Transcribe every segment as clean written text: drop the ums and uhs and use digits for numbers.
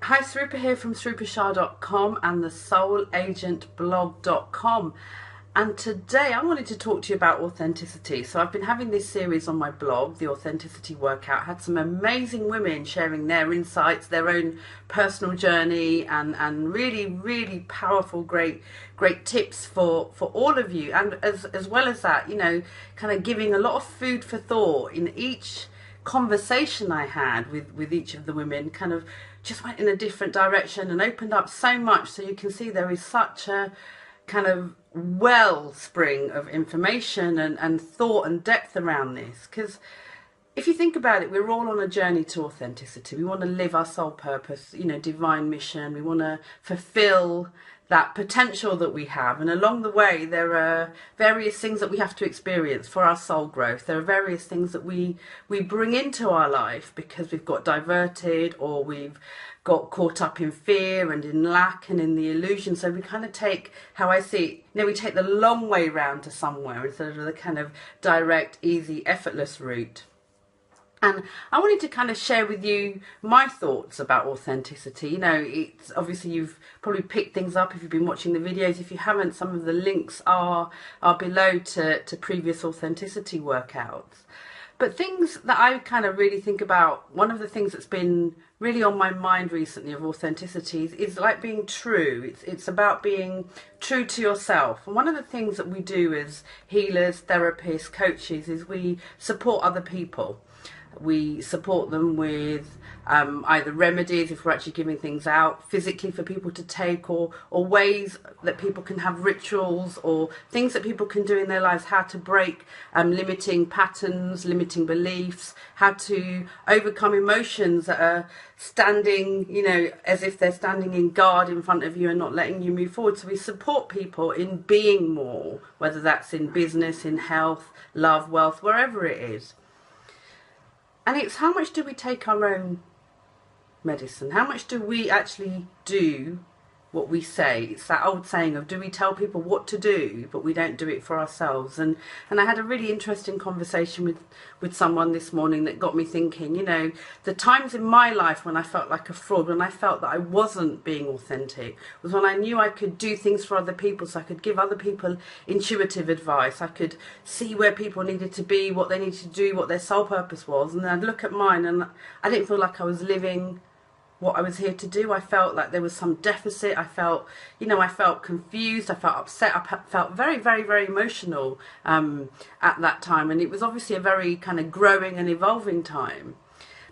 Hi, Srupa here from srupashah.com and the soulagentblog.com, and today I wanted to talk to you about authenticity. So I've been having this series on my blog, The Authenticity Workout. Had some amazing women sharing their insights, their own personal journey, and really powerful, great tips for all of you. And as well as that, you know, kind of giving a lot of food for thought in each conversation I had with each of the women. Kind of just went in a different direction and opened up so much, so you can see there is such a kind of wellspring of information and thought and depth around this. Because if you think about it, we're all on a journey to authenticity. We want to live our soul purpose, you know, divine mission. We want to fulfill that potential that we have, and along the way there are various things that we have to experience for our soul growth. There are various things that we bring into our life because we've got diverted, or we've got caught up in fear and in lack and in the illusion. So we kind of take, how I see it, you know, we take the long way round to somewhere instead of the kind of direct, easy, effortless route. And I wanted to kind of share with you my thoughts about authenticity. You know, it's obviously, you've probably picked things up if you've been watching the videos. If you haven't, some of the links are below to previous authenticity workouts. But things that I kind of really think about, one of the things that's been really on my mind recently of authenticity is like being true. It's about being true to yourself. And one of the things that we do as healers, therapists, coaches is we support other people. We support them with either remedies, if we're actually giving things out, physically for people to take, or ways that people can have rituals, or things that people can do in their lives, how to break limiting patterns, limiting beliefs, how to overcome emotions that are standing, you know, as if they're standing in guard in front of you and not letting you move forward. So we support people in being more, whether that's in business, in health, love, wealth, wherever it is. And it's how much do we take our own medicine? How much do we actually do what we say? It's that old saying of, do we tell people what to do, but we don't do it for ourselves? And I had a really interesting conversation with someone this morning that got me thinking, you know, the times in my life when I felt like a fraud, when I felt that I wasn't being authentic, was when I knew I could do things for other people. So I could give other people intuitive advice. I could see where people needed to be, what they needed to do, what their soul purpose was. And then I'd look at mine and I didn't feel like I was living what I was here to do. I felt like there was some deficit. I felt, you know, I felt confused. I felt upset. I felt very emotional at that time. And it was obviously a very kind of growing and evolving time.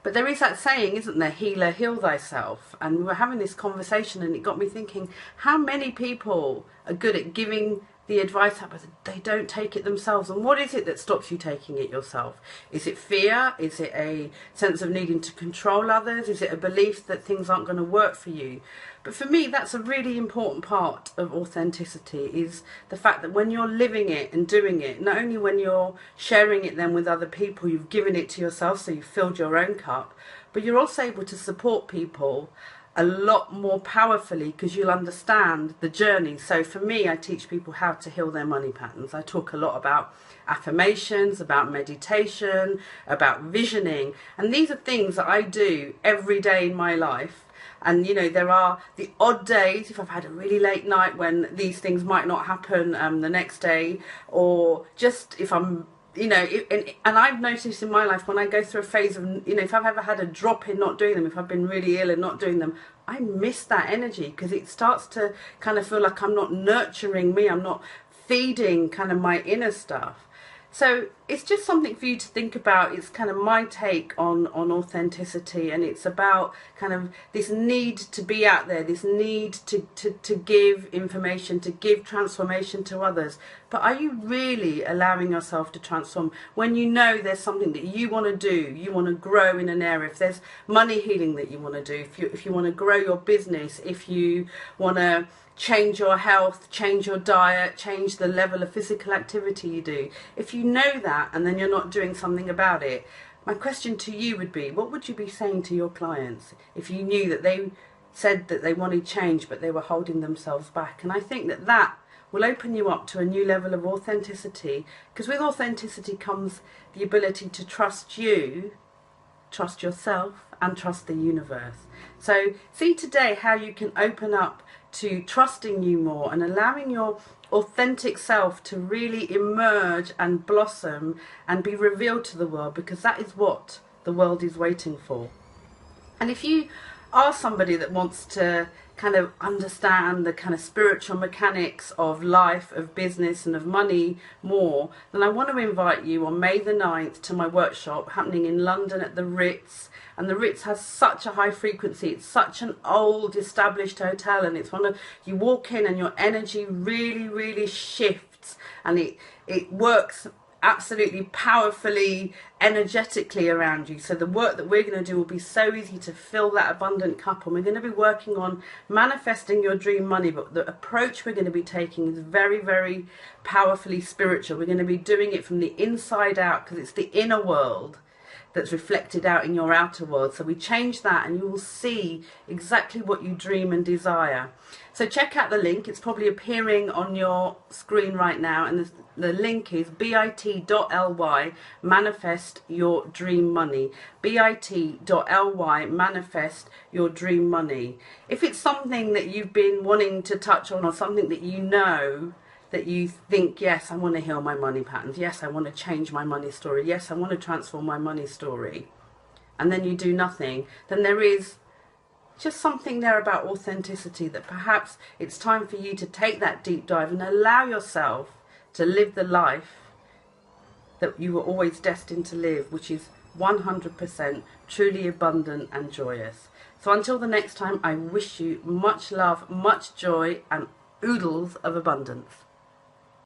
But there is that saying, isn't there? Healer, heal thyself. And we were having this conversation and it got me thinking, how many people are good at giving the advice out, but they don't take it themselves? And what is it that stops you taking it yourself? Is it fear? Is it a sense of needing to control others? Is it a belief that things aren't going to work for you? But for me, that's a really important part of authenticity, is the fact that when you're living it and doing it, not only when you're sharing it then with other people, you've given it to yourself, so you've filled your own cup, but you're also able to support people a lot more powerfully because you'll understand the journey. So for me, I teach people how to heal their money patterns. I talk a lot about affirmations, about meditation, about visioning, and these are things that I do every day in my life. And you know, there are the odd days, if I've had a really late night, when these things might not happen the next day, or just if I'm, you know, and I've noticed in my life when I go through a phase of, you know, if I've ever had a drop in not doing them, if I've been really ill and not doing them, I miss that energy because it starts to kind of feel like I'm not nurturing me, I'm not feeding kind of my inner stuff. So it's just something for you to think about. It's kind of my take on authenticity, and it's about kind of this need to be out there, this need to give information, to give transformation to others. But are you really allowing yourself to transform when you know there's something that you want to do, you want to grow in an area? If there's money healing that you want to do, if you want to grow your business, if you want to change your health, change your diet, change the level of physical activity you do, if you know that and then you're not doing something about it, my question to you would be, what would you be saying to your clients if you knew that they said that they wanted change but they were holding themselves back? And I think that that will open you up to a new level of authenticity, because with authenticity comes the ability to trust you trust yourself, and trust the universe. So see today how you can open up to trusting you more and allowing your authentic self to really emerge and blossom and be revealed to the world, because that is what the world is waiting for. And if you are somebody that wants to kind of understand the kind of spiritual mechanics of life, of business and of money more, then I want to invite you on May the 9th to my workshop happening in London at the Ritz. And the Ritz has such a high frequency. It's such an old established hotel, and it's one of, you walk in and your energy really shifts, and it works absolutely powerfully energetically around you. So the work that we're going to do will be so easy to fill that abundant cup, and we're going to be working on manifesting your dream money, but the approach we're going to be taking is very powerfully spiritual. We're going to be doing it from the inside out, because it's the inner world that's reflected out in your outer world. So we change that and you will see exactly what you dream and desire. So check out the link. It's probably appearing on your screen right now, and the link is bit.ly manifest your dream money. bit.ly manifest your dream money. If it's something that you've been wanting to touch on, or something that you know that you think, yes, I want to heal my money patterns, yes, I want to change my money story, yes, I want to transform my money story, and then you do nothing, then there is just something there about authenticity, that perhaps it's time for you to take that deep dive and allow yourself to live the life that you were always destined to live, which is 100% truly abundant and joyous. So until the next time, I wish you much love, much joy, and oodles of abundance.